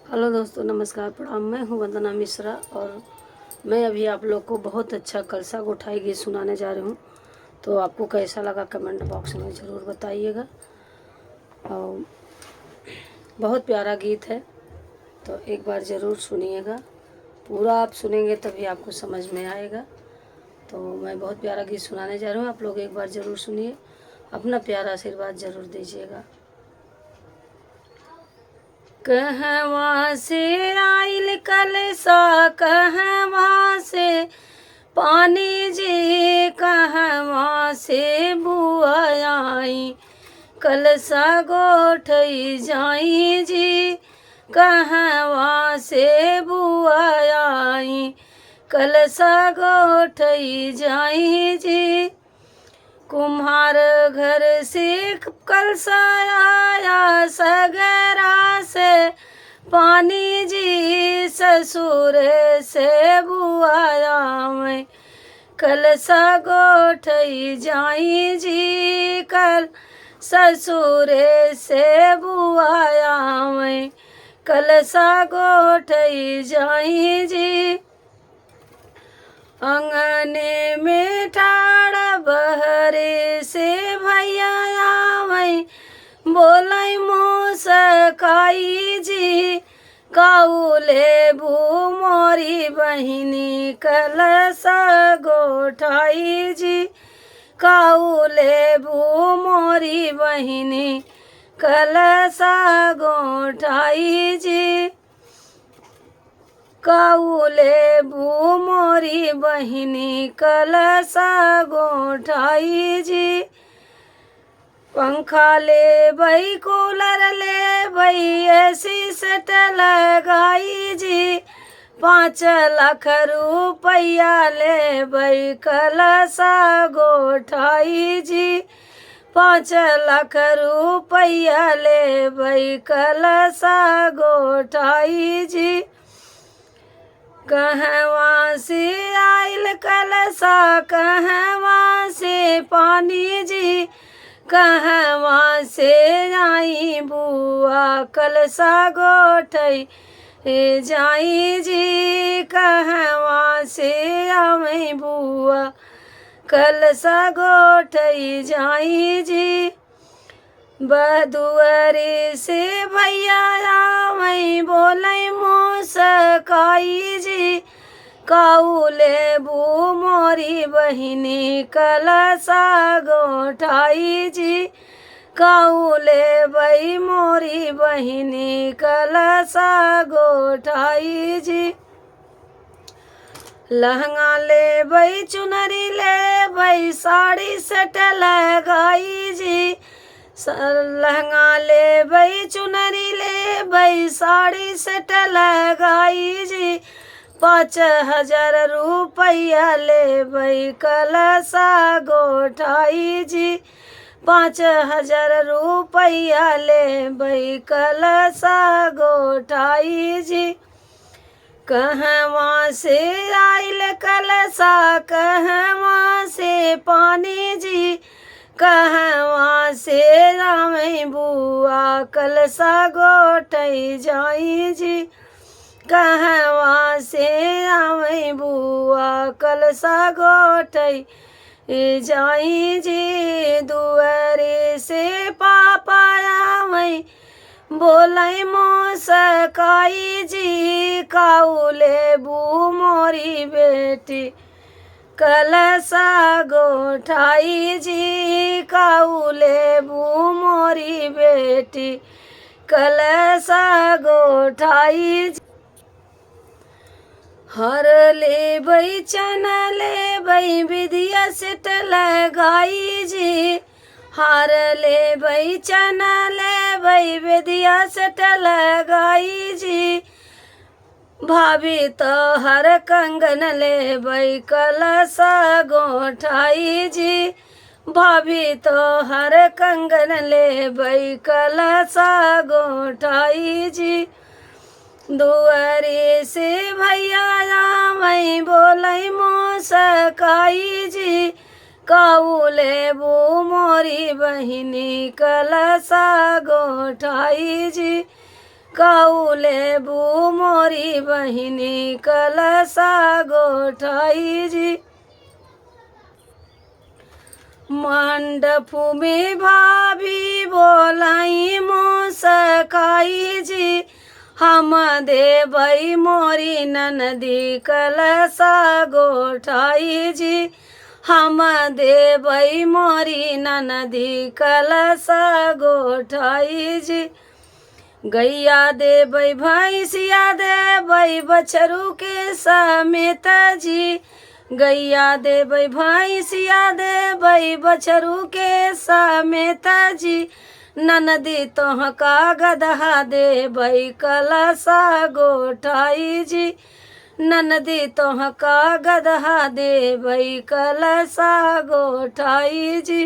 Hello दोस्तों, नमस्कार, प्रणाम। मैं हूं वंदना मिश्रा और मैं अभी आप लोग को बहुत अच्छा कलसा गोठाई गीत सुनाने जा रही हूं। तो आपको कैसा लगा कमेंट बॉक्स में ज़रूर बताइएगा। और बहुत प्यारा गीत है, तो एक बार ज़रूर सुनिएगा। पूरा आप सुनेंगे तभी आपको समझ में आएगा। तो मैं बहुत प्यारा गीत सुनाने जा रही हूँ, आप लोग एक बार ज़रूर सुनिए, अपना प्यारा आशीर्वाद ज़रूर दीजिएगा। कहवा से आइल कलसा, कहवा से पानी जी, कहवा से बुआ आई, कलसा गोठई जाई जी, कहवा से बुआ आई, कलसा गोठई जाई जी। कुम्हार घर से कलसा आया, सगरा से पानी जी, ससुर से बुआया मैं, कलसा गोठई जाई जी, कल ससुर से बुआया मैं, कलसा गोठई जाई जी। अंगने में ठाड़ बहरे से भैया आवै, बोलै मोसकाई जी, काउले बू मोरी बहिनी, कलसा गोठाई जी, काउले बू मोरी बहिनी, कलसा गोठाई जी, काउले बू मोरी बहिनी, कलसा गोठाई जी। पंखा ले बई, कूलर ले बई, ऐसी सेट लगाई जी, 5 लाख रुपया ले बई, कलसा गोठाई जी, 5 लाख रुपया ले बई, कलसा गोठाई जी। कहवा से आइल कलसा, कहवा से पानी जी, कहवा से आई बुआ, कलसा गोठई जाई जी, कहवा से आई बुआ, कलसा गोठई जाई जी। बदुअरे से भैया आवै, बोलै मोसकाई जी, काउले बू मोरी बहिनी, कलसा गोठाई जी, काउले बई मोरी बहिनी, कलसा गोठाई जी। लहंगा ले बई, चुनरी ले बई, साड़ी सेट लगाई जी, लहंगा ले बई, चुनरी ले बई, साड़ी सेट लगाई जी, 5,000 रुपया ले बई, कलसा गोठाई जी, 5,000 रुपया ले बई, कलसा गोठाई जी। कहवा से आइल कलसा, कहवा से पानी जी, कहवा से रामई बुआ, कलसा गोठई जाई जी, कहवा से रामई बुआ, कलसा गोठई जाई जी। दुआरे से पापा आवै, बोलै मोसकाई जी, काउले बू मोरी बेटी, कलसा गोठाई जी, काउले बू मोरी बेटी, कलसा गोठाई जी। हर ले बई, चना ले बई, विधिया सेट लगाई जी, हार ले बई, चना ले बई, विधिया सेट लगाई जी। भाभी तो हर कंगन ले बई, कलसा गोठाई जी, भाभी तो हर कंगन ले बई, कलसा गोठाई जी। दुआरे से भैया आवै, बोलै मोसकाई जी, काउले बू मोरी बहिनी, कलसा गोठाई जी, कौले बू मोरी बहिनी कलसा गोठाई जी। मंडप में भाभी बोलाई मुस्काई जी, हम देवई मोरी ननदी कलसा गोठाई जी, हम देवई मोरी ननदी कलसा गोठाई जी। गैया देवई भैंसिया देवई बछरू के समेत जी, गैया देवई भैंसिया देवई बछरू के समेत जी, ननदी तोहका गदहा देवई कलसा गोठाई जी, ननदी तोहका गदहा देवई कलसा गोठाई जी।